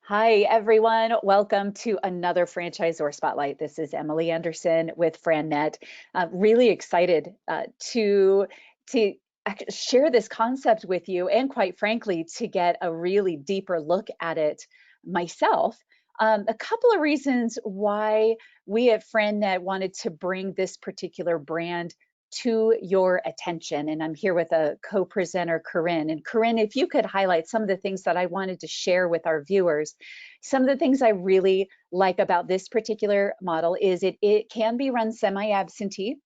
Hi, everyone. Welcome to another Franchisor Spotlight. This is Emily Anderson with FranNet. Really excited to share this concept with you, and quite frankly, to get a really deeper look at it myself. A couple of reasons why we at FranNet wanted to bring this particular brand to your attention. And I'm here with a co-presenter, Corinne. And Corinne, if you could highlight some of the things that I wanted to share with our viewers. Some of the things I really like about this particular model is it can be run semi-absentee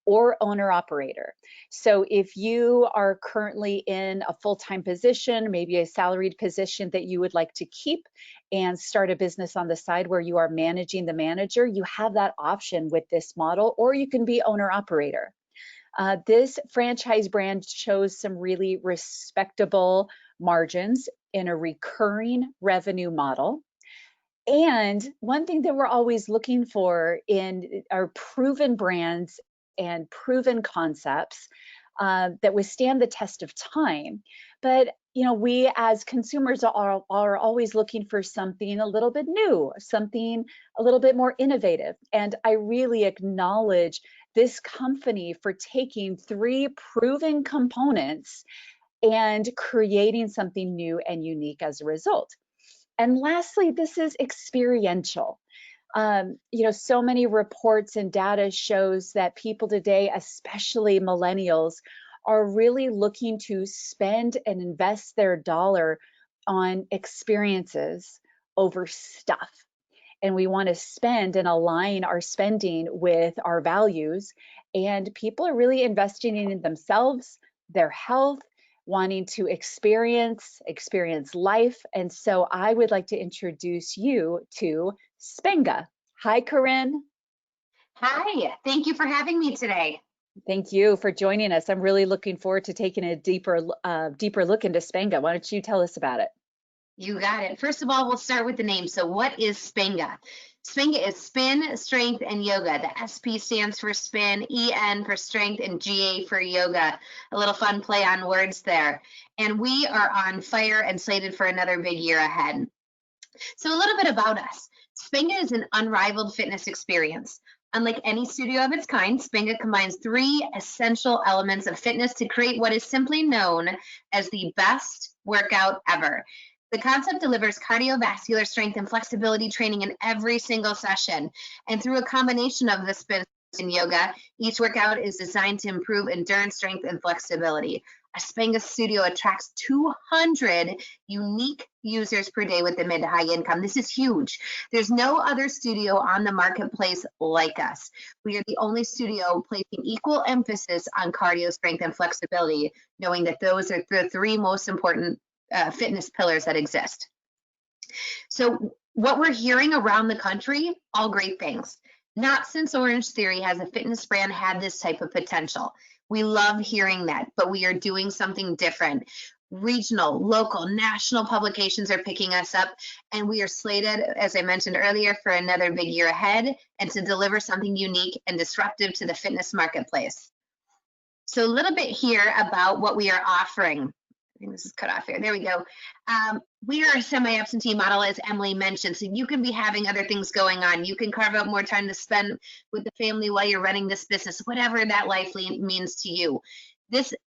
or owner operator. So if you are currently in a full-time position, maybe a salaried position that you would like to keep and start a business on the side where you are managing the manager, you have that option with this model, or you can be owner operator. This franchise brand shows some really respectable margins in a recurring revenue model. And one thing that we're always looking for in our proven brands and proven concepts that withstand the test of time. But we as consumers are always looking for something a little bit new, something a little bit more innovative. And I really acknowledge this company for taking three proven components and creating something new and unique as a result. And lastly, this is experiential. So many reports and data shows that people today, especially millennials, are really looking to spend and invest their dollar on experiences over stuff. And we want to spend and align our spending with our values. And people are really investing in themselves, their health, wanting to experience life. And so I would like to introduce you to Spenga. Hi, Corinne. Hi, thank you for having me today. Thank you for joining us. I'm really looking forward to taking a deeper look into Spenga. Why don't you tell us about it? You got it. First of all, we'll start with the name. So, what is Spenga? Spenga is spin, strength, and yoga. The SP stands for spin, EN for strength, and GA for yoga. A little fun play on words there. And we are on fire and slated for another big year ahead. So, a little bit about us. Spenga is an unrivaled fitness experience. Unlike any studio of its kind, Spenga combines three essential elements of fitness to create what is simply known as the best workout ever. The concept delivers cardiovascular strength and flexibility training in every single session. And through a combination of the spin and yoga, each workout is designed to improve endurance, strength, and flexibility. A Spenga studio attracts 200 unique users per day with the mid to high income. This is huge. There's no other studio on the marketplace like us. We are the only studio placing equal emphasis on cardio, strength, and flexibility, knowing that those are the three most important fitness pillars that exist. So what we're hearing around the country, all great things. Not since Orange Theory has a fitness brand had this type of potential. We love hearing that, but we are doing something different. Regional, local, national publications are picking us up, and we are slated, as I mentioned earlier, for another big year ahead and to deliver something unique and disruptive to the fitness marketplace. So a little bit here about what we are offering. I think this is cut off here. There we go. We are a semi-absentee model, as Emily mentioned, so you can be having other things going on. You can carve out more time to spend with the family while you're running this business, whatever that life means to you.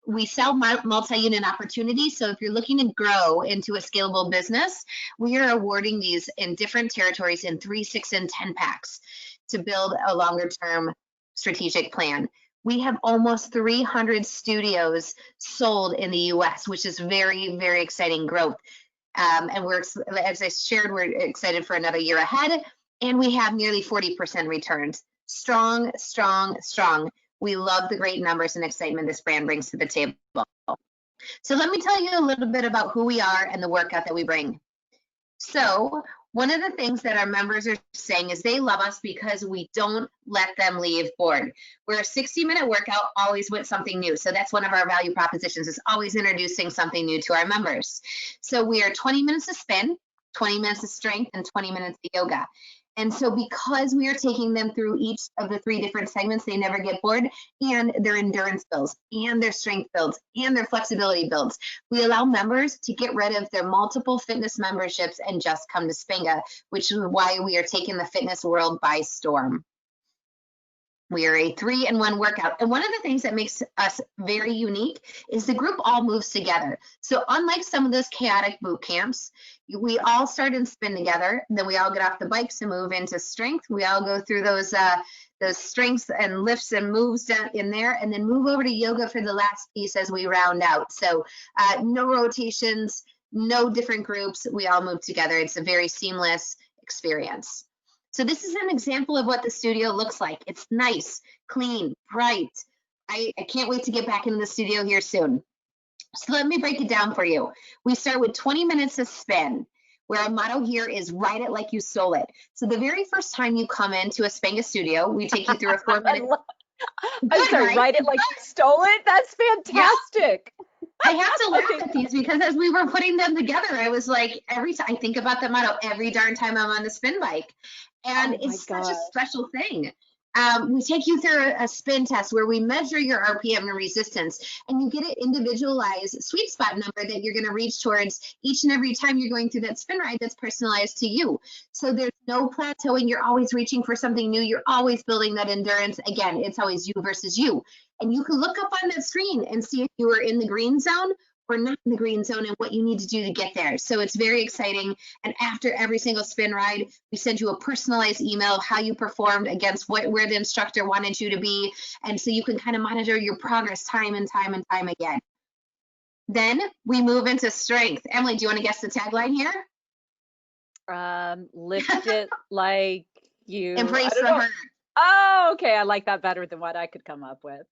We sell multi-unit opportunities, so if you're looking to grow into a scalable business, we are awarding these in different territories in 3, 6, and 10 packs to build a longer-term strategic plan. We have almost 300 studios sold in the US, which is very, very exciting growth. And we're, as I shared, we're excited for another year ahead. And we have nearly 40% returns. Strong, strong, strong. We love the great numbers and excitement this brand brings to the table. So let me tell you a little bit about who we are and the workout that we bring. So one of the things that our members are saying is they love us because we don't let them leave board. We're a 60-minute workout, always with something new. So that's one of our value propositions, is always introducing something new to our members. So we are 20 minutes of spin, 20 minutes of strength, and 20 minutes of yoga. And so because we are taking them through each of the 3 different segments, they never get bored, and their endurance builds, and their strength builds, and their flexibility builds. We allow members to get rid of their multiple fitness memberships and just come to Spenga, which is why we are taking the fitness world by storm. We are a 3-in-1 workout. And one of the things that makes us very unique is the group all moves together. So unlike some of those chaotic boot camps, we all start and spin together. Then we all get off the bikes and move into strength. We all go through those strengths and lifts and moves in there, and then move over to yoga for the last piece as we round out. So no rotations, no different groups. We all move together. It's a very seamless experience. So this is an example of what the studio looks like. It's nice, clean, bright. I can't wait to get back into the studio here soon. So let me break it down for you. We start with 20 minutes of spin, where our motto here is ride it like you stole it. So the very first time you come into a Spenga studio, we take you through a 4-minute. I'm sorry, right? Ride it like you stole it? That's fantastic. Yeah. I have to laugh at these because as we were putting them together, I was like, every time I think about the motto every darn time I'm on the spin bike. And it's such a special thing. We take you through a spin test where we measure your RPM and resistance, and you get an individualized sweet spot number that you're going to reach towards each and every time you're going through that spin ride that's personalized to you. So there's no plateauing. You're always reaching for something new. You're always building that endurance. Again, it's always you versus you. And you can look up on that screen and see if you are in the green zone or not in the green zone and what you need to do to get there. So it's very exciting. And after every single spin ride, we send you a personalized email of how you performed against where the instructor wanted you to be. And so you can kind of monitor your progress time and time and time again. Then we move into strength. Emily, do you want to guess the tagline here? Lift it like you embrace the hurt. Oh, okay. I like that better than what I could come up with.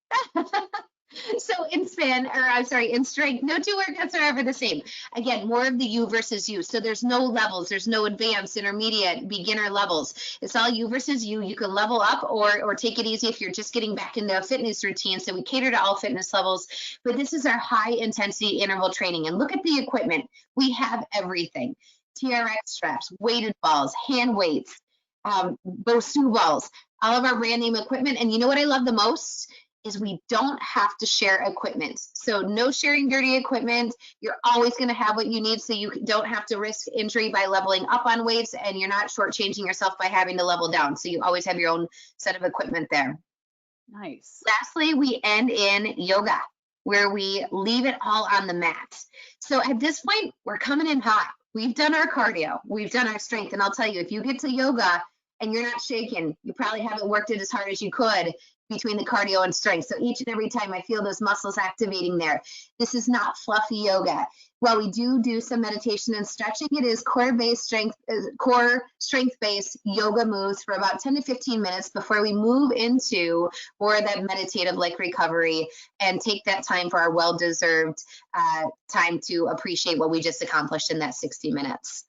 So in in strength, no 2 workouts are ever the same. Again, more of the you versus you. So there's no levels, there's no advanced, intermediate, beginner levels. It's all you versus you. You can level up or take it easy if you're just getting back into a fitness routine. So we cater to all fitness levels, but this is our high intensity interval training. And look at the equipment. We have everything. TRX straps, weighted balls, hand weights, Bosu balls, all of our brand name equipment. And you know what I love the most? Is we don't have to share equipment. So no sharing dirty equipment. You're always going to have what you need, so you don't have to risk injury by leveling up on weights, and you're not shortchanging yourself by having to level down. So you always have your own set of equipment there. Nice. Lastly, we end in yoga, where we leave it all on the mat. So at this point, we're coming in hot. We've done our cardio, we've done our strength, and I'll tell you, if you get to yoga and you're not shaking, you probably haven't worked it as hard as you could between the cardio and strength. So each and every time I feel those muscles activating there. This is not fluffy yoga. While we do some meditation and stretching, it is core strength-based yoga moves for about 10 to 15 minutes before we move into more of that meditative like recovery and take that time for our well-deserved time to appreciate what we just accomplished in that 60 minutes.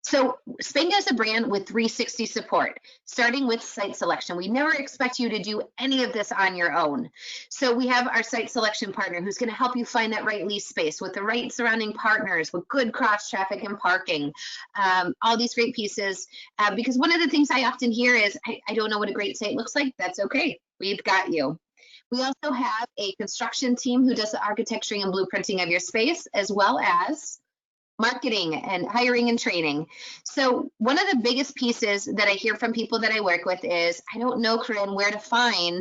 So Spenga is a brand with 360 support, starting with site selection. We never expect you to do any of this on your own. So we have our site selection partner who's going to help you find that right lease space with the right surrounding partners, with good cross traffic and parking, all these great pieces. Because one of the things I often hear is, I don't know what a great site looks like. That's okay. We've got you. We also have a construction team who does the architecturing and blueprinting of your space, as well as marketing and hiring and training. So one of the biggest pieces that I hear from people that I work with is, I don't know, Corinne, where to find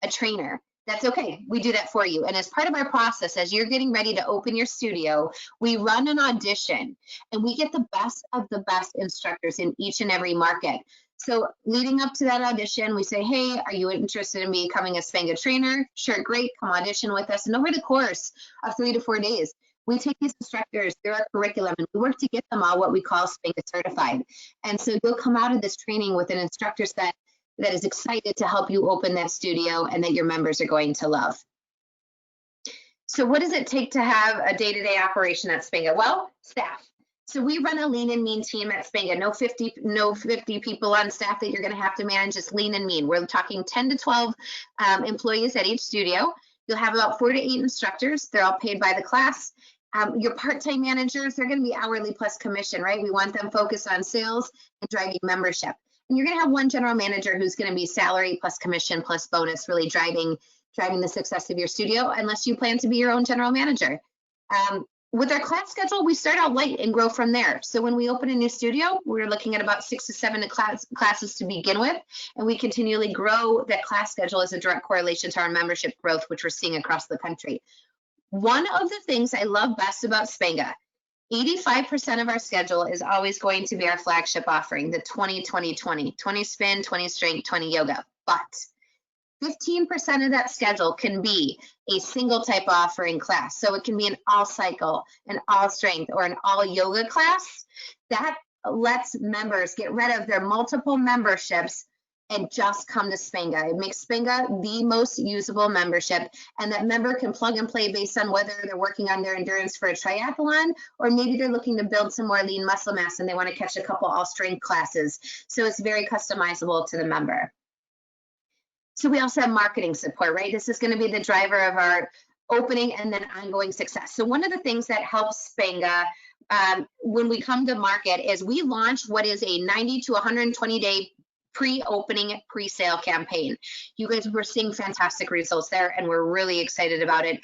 a trainer. That's okay. We do that for you. And as part of our process, as you're getting ready to open your studio, we run an audition and we get the best of the best instructors in each and every market. So leading up to that audition, we say, hey, are you interested in becoming a Spenga trainer? Sure, great. Come audition with us. And over the course of 3 to 4 days, we take these instructors through our curriculum and we work to get them all what we call Spenga certified. And so you'll come out of this training with an instructor set that is excited to help you open that studio and that your members are going to love. So what does it take to have a day-to-day operation at Spenga? Well, staff. So we run a lean and mean team at Spenga. No 50 people on staff that you're going to have to manage. Just lean and mean. We're talking 10 to 12 employees at each studio. You'll have about 4 to 8 instructors. They're all paid by the class. Your part-time managers, they're going to be hourly plus commission, right? We want them focused on sales and driving membership. And you're going to have one general manager who's going to be salary plus commission plus bonus, really driving the success of your studio, unless you plan to be your own general manager. With our class schedule, we start out light and grow from there. So when we open a new studio, we're looking at about 6 to 7 classes to begin with, and we continually grow that class schedule as a direct correlation to our membership growth, which we're seeing across the country. One of the things I love best about Spenga, 85% of our schedule is always going to be our flagship offering, the 20-20-20, 20 spin, 20 strength, 20 yoga. But 15% of that schedule can be a single type offering class. So it can be an all cycle, an all strength, or an all yoga class. That lets members get rid of their multiple memberships and just come to Spenga. It makes Spenga the most usable membership, and that member can plug and play based on whether they're working on their endurance for a triathlon, or maybe they're looking to build some more lean muscle mass and they want to catch a couple all strength classes. So it's very customizable to the member. So we also have marketing support, right? This is going to be the driver of our opening and then ongoing success. So one of the things that helps Spenga when we come to market is we launch what is a 90 to 120 day pre-opening pre-sale campaign. You guys were seeing fantastic results there, and we're really excited about it.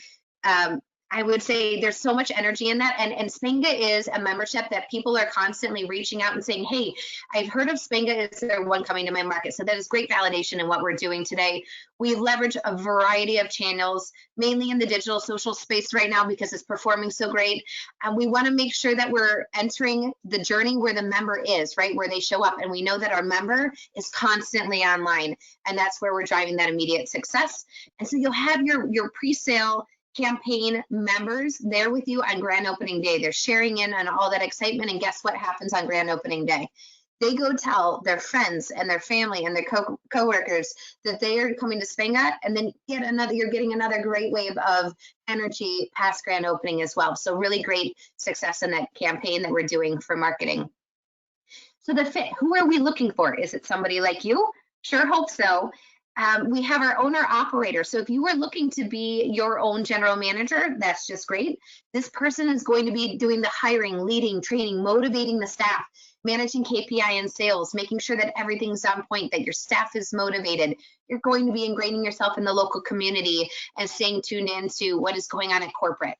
I would say there's so much energy in that, and Spenga is a membership that people are constantly reaching out and saying, hey, I've heard of Spenga, is there one coming to my market? So that is great validation in what we're doing today. We leverage a variety of channels, mainly in the digital social space right now because it's performing so great. And we want to make sure that we're entering the journey where the member is, right, where they show up. And we know that our member is constantly online, and that's where we're driving that immediate success. And so you'll have your pre-sale campaign members there with you on grand opening day. They're sharing in on all that excitement, and guess what happens on grand opening day? They go tell their friends and their family and their coworkers that they are coming to Spenga, and then you're getting another great wave of energy past grand opening as well. So really great success in that campaign that we're doing for marketing. So the fit, who are we looking for? Is it somebody like you? Sure hope so. We have our owner operator. So if you are looking to be your own general manager, that's just great. This person is going to be doing the hiring, leading, training, motivating the staff, managing KPI and sales, making sure that everything's on point, that your staff is motivated. You're going to be ingraining yourself in the local community and staying tuned into what is going on at corporate.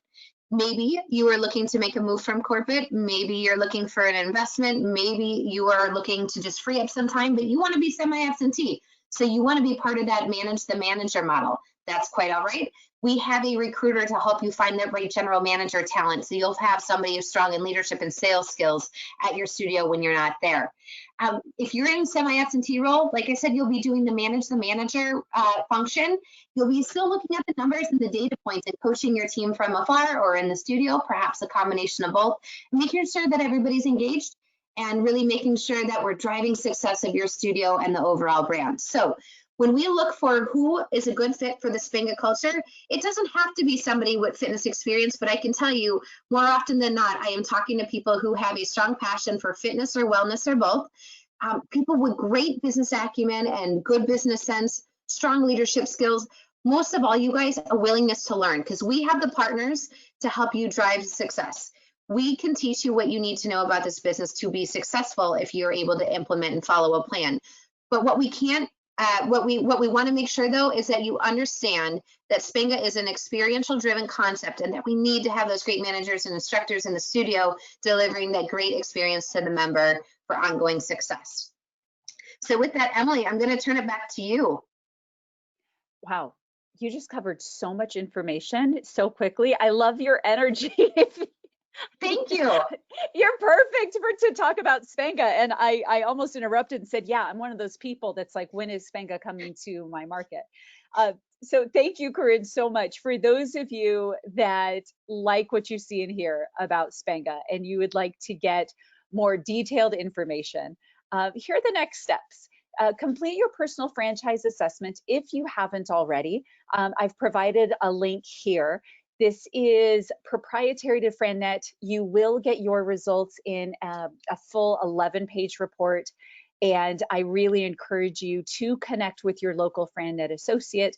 Maybe you are looking to make a move from corporate. Maybe you're looking for an investment. Maybe you are looking to just free up some time, but you want to be semi-absentee. So you want to be part of that manage the manager model. That's quite all right. We have a recruiter to help you find that right general manager talent. So you'll have somebody who's strong in leadership and sales skills at your studio when you're not there. If you're in a semi-absentee role, like I said, you'll be doing the manage the manager function. You'll be still looking at the numbers and the data points and coaching your team from afar or in the studio, perhaps a combination of both, making sure that everybody's engaged and really making sure that we're driving success of your studio and the overall brand. So when we look for who is a good fit for the Spenga culture, it doesn't have to be somebody with fitness experience, but I can tell you more often than not, I am talking to people who have a strong passion for fitness or wellness or both, people with great business acumen and good business sense, strong leadership skills, most of all, you guys, a willingness to learn, because we have the partners to help you drive success. We can teach you what you need to know about this business to be successful if you're able to implement and follow a plan. But what we can't, what we want to make sure though is that you understand that Spenga is an experiential driven concept, and that we need to have those great managers and instructors in the studio delivering that great experience to the member for ongoing success. So with that, Emily, I'm going to turn it back to you. Wow, you just covered so much information so quickly. I love your energy. Thank you. You're perfect to talk about Spenga. And I almost interrupted and said, yeah, I'm one of those people that's like, when is Spenga coming to my market? So thank you, Corinne, so much. For those of you that like what you see in here about Spenga and you would like to get more detailed information, here are the next steps. Complete your personal franchise assessment if you haven't already. I've provided a link here. This is proprietary to FranNet. You will get your results in a full 11-page report. And I really encourage you to connect with your local FranNet associate.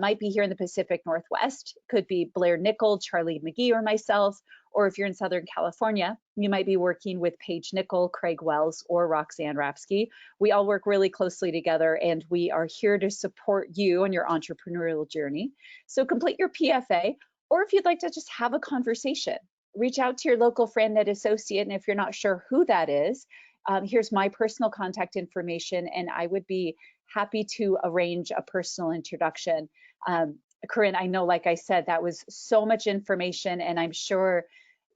Might be here in the Pacific Northwest, could be Blair Nickel, Charlie McGee, or myself. Or if you're in Southern California, you might be working with Paige Nickel, Craig Wells, or Roxanne Rapsky. We all work really closely together, and we are here to support you on your entrepreneurial journey. So complete your PFA, or if you'd like to just have a conversation, reach out to your local FranNet associate. And if you're not sure who that is, here's my personal contact information, and I would be happy to arrange a personal introduction. Corinne, I know, like I said, that was so much information, and I'm sure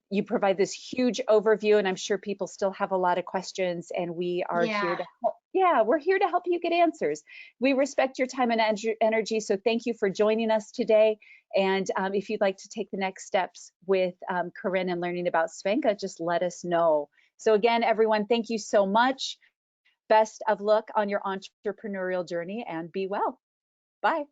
you provide this huge overview, and I'm sure people still have a lot of questions, and we are here Yeah. to help. Yeah, we're here to help you get answers. We respect your time and energy, so thank you for joining us today. And if you'd like to take the next steps with Corinne and learning about Svenka, just let us know. So again, everyone, thank you so much. Best of luck on your entrepreneurial journey, and be well. Bye.